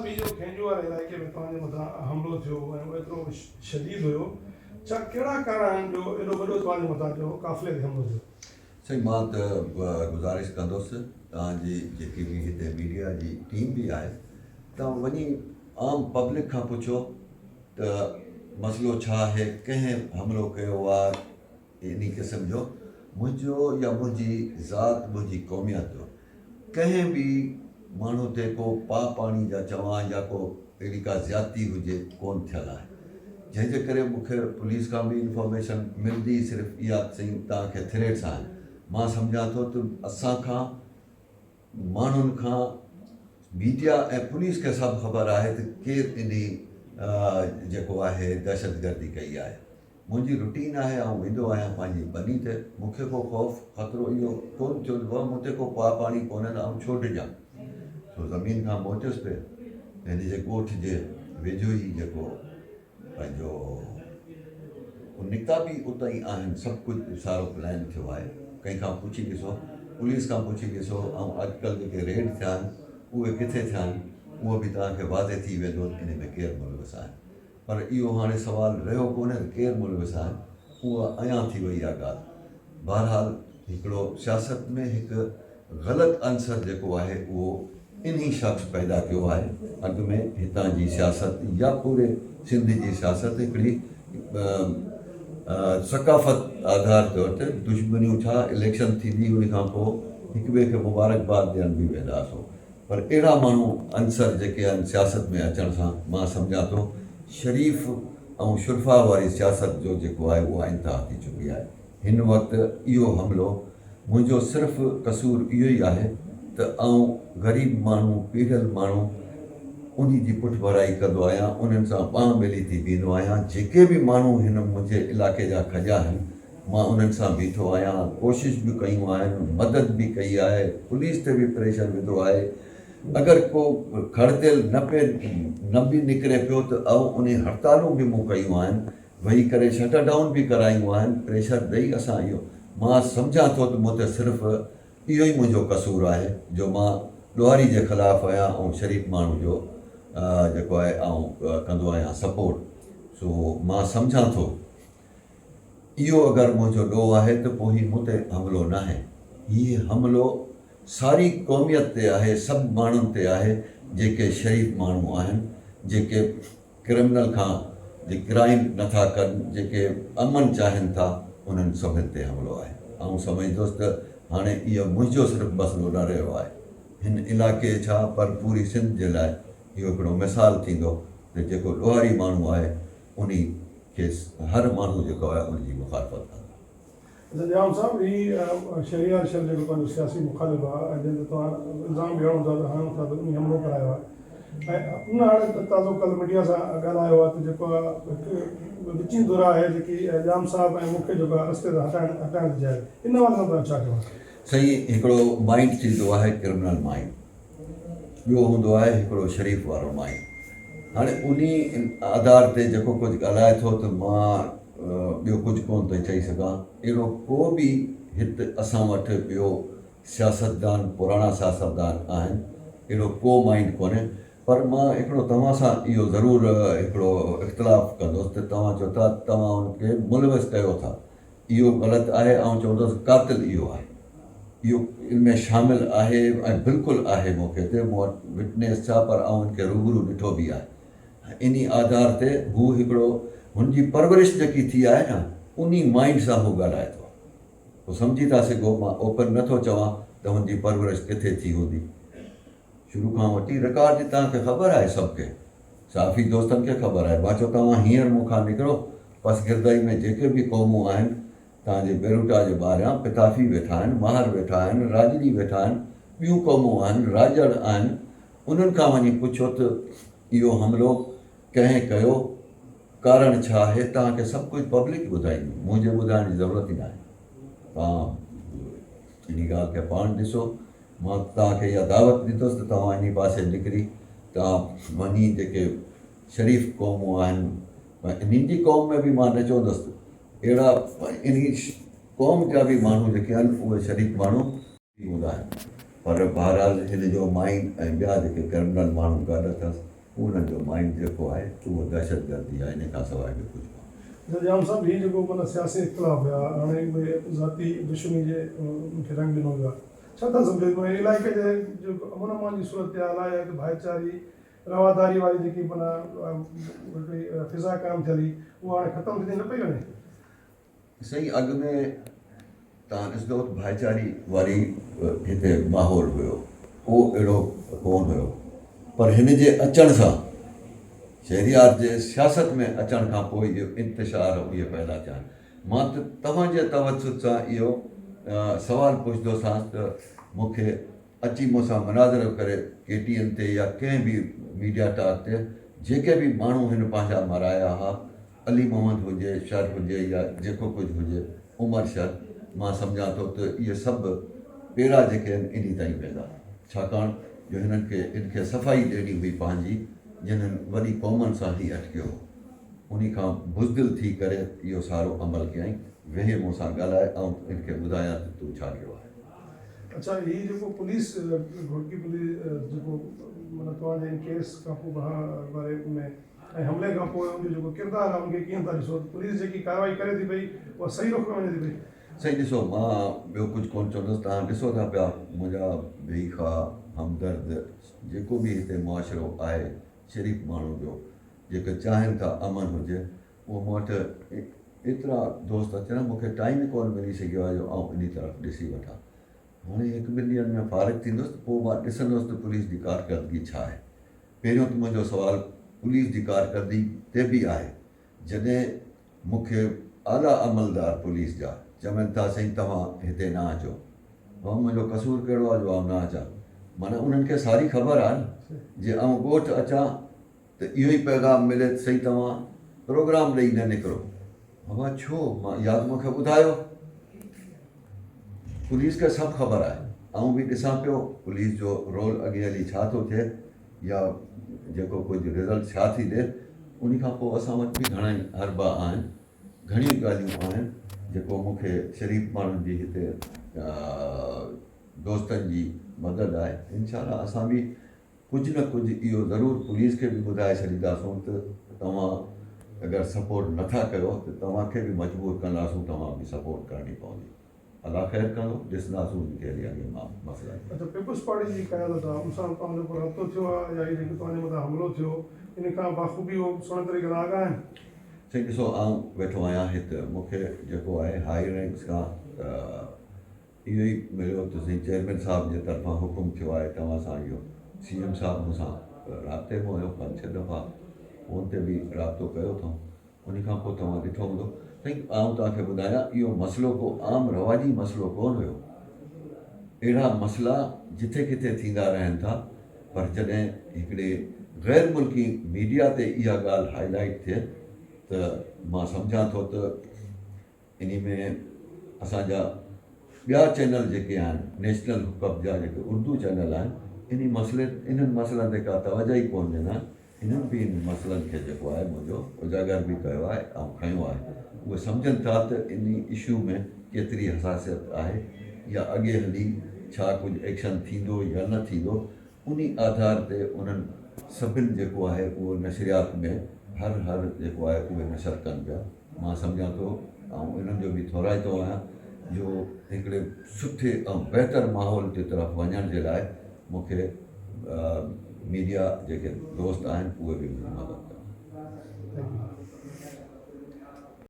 साहब इहो खेंजू वारे इलाइक़े में तव्हांजे मथां हमिलो थियो ऐं उहो एतिरो शदीद हुयो, छा कहिड़ा कारण आहिनि जो एॾो वॾो तव्हांजे मथां जो काफ़िले ते हमिलो थियो? साईं, मां त गुज़ारिश कंदुसि तव्हांजी जेकी बि हिते मीडिया जी टीम बि आहे, तव्हां वञी आम पब्लिक खां पुछो त मसइलो छा आहे, कंहिं हमिलो कयो आहे इन क़िस्म जो। मुंहिंजो या मुंहिंजी ज़ात, मुंहिंजी क़ौमियत जो कंहिं बि माण्हू ते को पाणी जा चवां या को अहिड़ी का ज़्यादती हुजे कोन थियल आहे, जंहिंजे करे मूंखे पुलिस खां बि इंफॉर्मेशन मिलंदी सिर्फ़ु इहा साईं तव्हांखे थ्रेट्स आहिनि। मां सम्झां थो त असांखां माण्हुनि खां मीडिया ऐं पुलिस खे सभु ख़बर आहे त केरु इन जेको आहे दहशतगर्दी कई आहे। मुंहिंजी रुटीन आहे, आउं वेंदो आहियां पंहिंजी बनी ते, मूंखे को ख़ौफ़ ख़तरो इहो कोन थियो आहे, मूं ते को पाणी कोन्हे त आउं छो ॾिजां। सो ज़मीन खां मोटियुसि पिए, हिन जे ॻोठ जे वेझो ई जेको पंहिंजो निका बि उतां ई आहिनि, सभु कुझु सारो प्लान थियो आहे। कंहिंखां पुछी ॾिसो, पुलिस खां पुछी ॾिसो, ऐं अॼुकल्ह जेके रेड थिया आहिनि उहे किथे थिया आहिनि उहो बि तव्हांखे वाज़े थी वेंदो इन में केरु मुलविस आहे। पर इहो हाणे सुवालु रहियो कोन्हे त केरु मुलविस आहिनि, उहा अञा थी वई आहे ॻाल्हि। बहरहाल हिकिड़ो सियासत में हिकु ग़लति अंसर जेको आहे उहो इन्ही शख़्स पैदा कयो आहे। अॻु में हितां जी सियासत या पूरे सिंध जी सियासत हिकिड़ी सकाफ़त आधार तौर ते दुश्मनियूं छा, इलेक्शन थींदी उन खां पोइ हिक ॿिए खे मुबारकबाद ॾियण बि वेंदा हुआसीं। पर अहिड़ा माण्हू अंसर जेके आहिनि सियासत में अचण सां मां सम्झां थो शरीफ़ ऐं शुरफ़ा वारी सियासत जो जेको आहे उहा इंतिहा थी चुकी आहे। हिन वक़्तु इहो हमिलो मुंहिंजो सिर्फ़ु कसूर इहो ई आहे त आउं ग़रीब माण्हू, पीढ़ियल माण्हू उन जी पुठ भराई कंदो आहियां, उन्हनि सां ॿांह मिली थी बीहंदो आहियां। जेके बि माण्हू हिन मुंहिंजे इलाइक़े जा खॼा आहिनि मां उन्हनि सां बीठो आहियां, कोशिशि बि कयूं आहिनि, मदद बि कई आहे, पुलिस ते बि प्रेशर विधो आहे। अगरि को खड़तेल न बि निकिरे पियो त उन हड़तालूं बि मूं कयूं आहिनि, वेही करे शट डाउन बि करायूं आहिनि, प्रेशर ॾेई असां इहो मां सम्झां थो त मूं ते सिर्फ़ु इहो ई मुंहिंजो कसूरु आहे जो मां ॾुआरी जे ख़िलाफ़ु आहियां ऐं शरीफ़ माण्हू जो जेको आहे कंदो आहियां सपोर्ट। सो मां सम्झां थो इहो अगरि मुंहिंजो ॾोह आहे त पोइ हीउ मूं ते हमिलो न आहे, हीउ हमिलो सारी क़ौमियत ते आहे, सभु माण्हुनि ते आहे जेके शरीफ़ माण्हू आहिनि, जेके क्रिमिनल खां जे क्राइम नथा कनि, जेके अमन चाहिनि था, उन्हनि सभिनि ते हमिलो आहे। ऐं सम्झंदुसि त हाणे इहो मुंहिंजो सिर्फ़ु मसइलो न रहियो आहे, हिन इलाइक़े छा पर पूरी सिंध जे लाइ इहो हिकिड़ो मिसाल थींदो त जेको ॾुआरी माण्हू आहे उन खे हर माण्हू जेको आहे उनजी मुखालफ़त कंदो। जाम साहब, ही शहरियार शहर जेको पंहिंजो सियासी मुखालिफ़ आहे ऐं जंहिं ते तव्हां इल्ज़ाम ॾियणो था त हणो था त उन हमिलो करायो आहे, ऐं उन हाणे ताज़ो कल्ह मीडिया सां ॻाल्हायो आहे त जेको आहे हिकु विची धुर आहे जेकी जाम साहब ऐं मूंखे जेको आहे रस्ते ते हटाइण थी चाहे, इन वारे सां तव्हां छा कयो? सही, हिकिड़ो माइंड थींदो आहे क्रिमिनल माइंड, ॿियो हूंदो आहे हिकिड़ो शरीफ़ वारो माइंड। हाणे उन आधार ते जेको कुझु ॻाल्हाए थो त मां ॿियो कुझु कोन थो चई सघां। अहिड़ो को बि हिते असां वटि ॿियो सियासतदान, पुराणा सियासतदान आहिनि, अहिड़ो को माइंड कोन्हे। पर मां हिकिड़ो तव्हां सां इहो ज़रूरु हिकिड़ो इख़्तिलाफ़ु कंदुसि त तव्हां चओ था तव्हां उनखे मुलविस कयो था, इहो ग़लति आहे। ऐं चवंदुसि क़ातिल इहो आहे, इहो इन में शामिलु आहे ऐं बिल्कुलु आहे। मौक़े ते मूं वटि विटनेस छा, पर इनखे रूबरू ॾिठो बि आहे। इन आधार ते हू हिकिड़ो हुनजी परवरिश जेकी थी आहे न उन माइंड सां हू ॻाल्हाए थो, पोइ सम्झी था सघो मां ओपन नथो चवां त हुनजी परवरिश किथे थी हूंदी। शुरू खां वठी रिकॉर्ड जी तव्हांखे ख़बर आहे, सभु खे साफ़ी दोस्तनि खे ख़बर आहे। मां चयो तव्हां हींअर मूंखां निकिरो, पसगिरदाई में जेके बि क़ौमूं आहिनि तव्हांजे बेरूटा जे ॿाहिरियां पिताफ़ी वेठा आहिनि, माहर वेठा आहिनि, राजड़ी वेठा आहिनि, ॿियूं क़ौमूं आहिनि, राजड़ आहिनि, उन्हनि खां वञी पुछो त इहो हमिलो कंहिं कयो, कारण छा आहे, तव्हांखे सभु कुझु पब्लिक ॿुधाईंदी, मुंहिंजे ॿुधाइण जी ज़रूरत ई न आहे। तव्हां इन ॻाल्हि खे पाण ॾिसो, मां तव्हांखे इहा दावत ॾींदुसि त तव्हां इन पासे निकिरी तव्हां वञी जेके शरीफ़ क़ौमूं आहिनि, इन्हनि जी क़ौम में बि मां न चवंदुसि अहिड़ा इन क़ौम जा बि माण्हू जेके आहिनि उहे शरीफ़ माण्हू हूंदा आहिनि। पर बहरहाल हिन जो माइंड ऐं ॿिया जेके क्रिमिनल माण्हू गॾु अथसि उन्हनि जो माइंड जेको आहे उहो दहशतगर्दी आहे, इन खां सवाइ बि कुझु कोन्हे। जाम साहब ही जेको माना सियासी इख़्तिलाफ़ हुया हाणे उहे ज़ाती दुश्मनी जे मूंखे रंग ॾिनो वियो आहे, छा था सम्झो इलाइक़े जे जेको अमन अमान जी सूरत हाल आहे, हिकु भाईचारी रवादारी वारी जेकी माना हिकिड़ी फिज़ा क़ाइमु थियली उहा हाणे ख़तमु थी न पई वञे? सही अॻु में तव्हां ॾिसंदो त भाईचारी वारी हिते माहौल हुयो, उहो अहिड़ो कोन हुयो, पर हिन जे अचण सां शहरियार जे सियासत में अचण खां पोइ इहो इंतिशार इहे पैदा थिया। मां त तव्हांजे तवसुत सां इहो सवालु पुछंदोसांसि त मूंखे अची मूंसां मुनाज़रो करे KTN ते या कंहिं बि मीडिया टाक ते जेके बि माण्हू हिन पंहिंजा मराया हुआ, अली मोहम्मद हुजे, शर हुजे या जेको कुझु हुजे, उमर शर, मां सम्झां थो त इहे सभु पहिरां जेके आहिनि इन ताईं वेंदा, छाकाणि जो हिननि खे इनखे सफ़ाई ॾियणी हुई पंहिंजी, जिन्हनि वॾी क़ौमनि सां ई अटकियो, उन खां बुज़दिल थी करे इहो सारो अमल कयईं, वेहे मूंसां ॻाल्हाए ऐं इनखे ॿुधायां त तूं छा कयो आहे। अच्छा, हीअ जेको पुलिस घोटकी पुलिस जेको माना तव्हांजे इन केस खां पोइ बारे में ऐं हमले खां पोइ उनजो जेको किरदारु आहे उनखे कीअं था ॾिसो? पुलिस जेकी कार्रवाई करे थी पई उहा सही रुख में वञे थी पई? सही ॾिसो, मां ॿियो कुझु कोन चवंदुसि, तव्हां ॾिसो था पिया मुंहिंजा बेइख़ा हमदर्द जेको बि हिते मुआशिरो आहे शरीफ़ माण्हू जो, जेके चाहिनि था अमन हुजे, उहो मूं वटि एतिरा दोस्त अचनि, मूंखे टाइम ई कोन मिली सघियो आहे जो आउं इन तरफ़ ॾिसी वठां। हाणे हिकु ॿिनि ॾींहंनि में फ़ारिग़ थींदुसि त पोइ मां ॾिसंदुसि त पुलिस जी कारकर्दगी छा आहे। पहिरियों त मुंहिंजो सुवालु पुलिस जी कारकर्दगी ते बि आहे, जॾहिं मूंखे आला अमलदार पुलिस जा चवनि था साईं तव्हां हिते न अचो, भाउ मुंहिंजो कसूरु कहिड़ो आहे जो आउं न अचां? माना उन्हनि खे सारी ख़बर आहे न, जे आउं ॻोठु अचां त इहो ई पैगाम मिले त साईं तव्हां प्रोग्राम ॾेई न निकिरो। बाबा छो? मां या त मूंखे ॿुधायो, पुलिस खे सभु ख़बर आहे, आउं बि ॾिसां पियो पुलिस जो रोल अॻे हली छा थो थिए या जेको कुझु रिज़ल्ट छा थी ॾिए। उन खां पोइ असां वटि बि घणेई हरबा आहिनि, घणियूं ॻाल्हियूं आहिनि जेको मूंखे शरीफ़ माण्हुनि जी हिते दोस्तनि जी मदद आहे। इंशाअल्लाह असां बि कुझु न कुझु इहो ज़रूरु पुलिस खे बि ॿुधाए छॾींदासूं त तव्हां अगरि सपोर्ट नथा कयो त तव्हांखे बि मजबूर कंदासूं, तव्हां बि सपोर्ट करणी पवंदी। अलाह ख़ैरु कंदो, ॾिसंदासूं कहिड़ी अॻे मां मसइला। अच्छा, पीपुल्स पार्टी जी क़यादत आहे, उन सां तव्हांजो को रब्तो थियो आहे या इहे जेको तव्हांजे मथां हमलो थियो इन खां बाख़ूबी उहो सुहिणे तरीक़े सां आगाह आहिनि? साईं ॾिसो, आउं वेठो आहियां हिते, मूंखे जेको आहे हाई रैंक्स खां इहो ई मिलियो त साईं चेयरमैन साहिब जे तरफ़ां हुकुम थियो आहे तव्हां सां इहो। CM साहिब मूंसां राब्ते में हुयो, 5-6 दफ़ा फ़ोन ते बि राब्तो कयो अथऊं, उन खां पोइ तव्हां ॾिठो हूंदो। साईं आउं तव्हांखे ॿुधायां, इहो मसइलो को आम रवाजी मसइलो कोन हुयो, अहिड़ा मसइला जिथे किथे थींदा रहनि था, पर जॾहिं हिकिड़े ग़ैर मुल्की मीडिया ते इहा ॻाल्हि हाईलाइट थिए त मां सम्झां थो त इन में असांजा ॿिया चैनल जेके आहिनि, नेशनल हुकूमत जा जेके उर्दू चैनल आहिनि, इन्हनि मसइलनि ते का तवजह ई कोन ॾिना। इन्हनि बि इन मसइलनि खे जेको आहे मुंहिंजो उजागर बि कयो आहे ऐं खयो आहे। उहे सम्झनि था त इन इशू में केतिरी हसासियत आहे या अॻे हली छा कुझु एक्शन थींदो या न थींदो, उन आधार ते उन्हनि सभिनि जेको आहे उहो नशरियात में हर जेको आहे उहे नशर कनि पिया। मां सम्झां थो ऐं इन्हनि जो बि थोराईंदो आहियां जो हिकिड़े सुठे ऐं बहितर माहौल जे तरफ़ वञण जे लाइ मूंखे मीडिया जेके दोस्त आहिनि उहे बि मुंहिंजी मदद कनि।